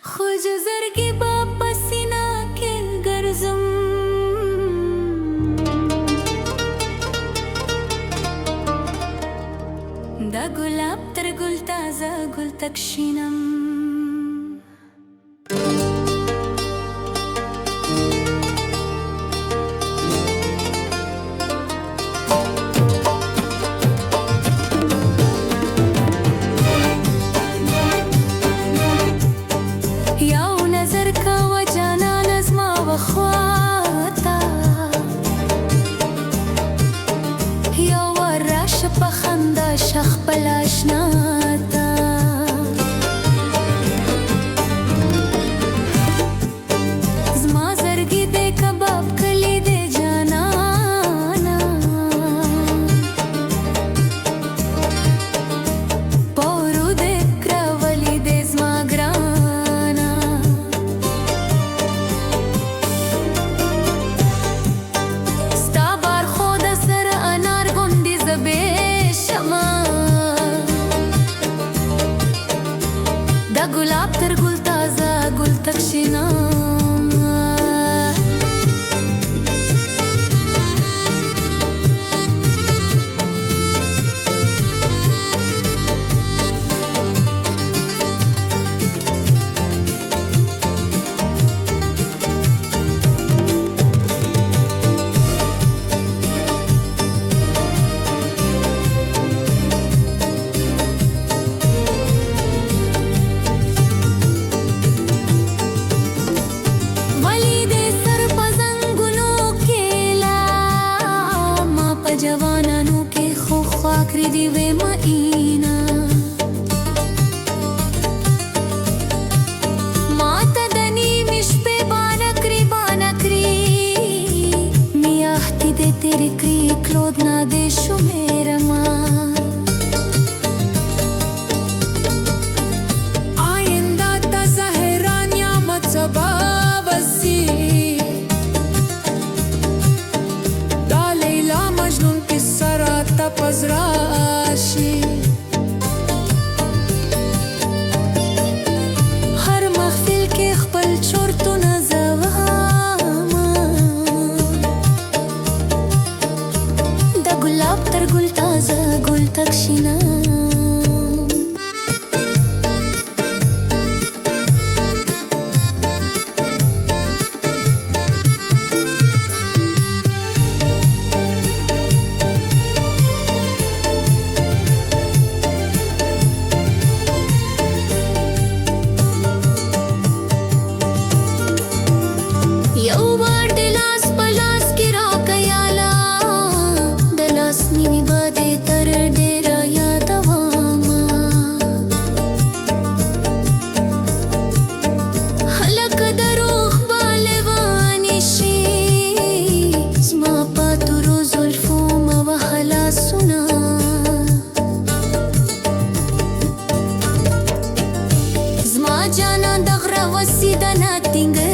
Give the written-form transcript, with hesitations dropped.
خو جو زرګي با پسینا کې ګرځم دا ګلاب تر ګل تازه ګل تک شینم شخ پلاشناتا زما زرګي دې کباب کلی دې جانانا پورو دې کراولي دې زما ګرانا ستا بار خود سر انار غوندې زبې شما دا ګلاب تر ګل تازه ګل تک شینا جوانانو کې خو خاکری دی وې مئینا ماته دني مش په بانکری میاحتی دې تیرې کری کلود نه دې شمیرما آینده تا زهران یا مصبا وسی پزراشي هر محفل کې خپل چورتونه زوامه دا ګلاب تر ګل تازه ګل تک شینا یو بار د لاس په لاس کې راکیاله د لاس نیمې باندې تر ډېره یادومه هلکه د روح به لیوانې شي زما په تورو زلفو مه وهه لاسونه زما جانان د غره وسیده نه ټینګوي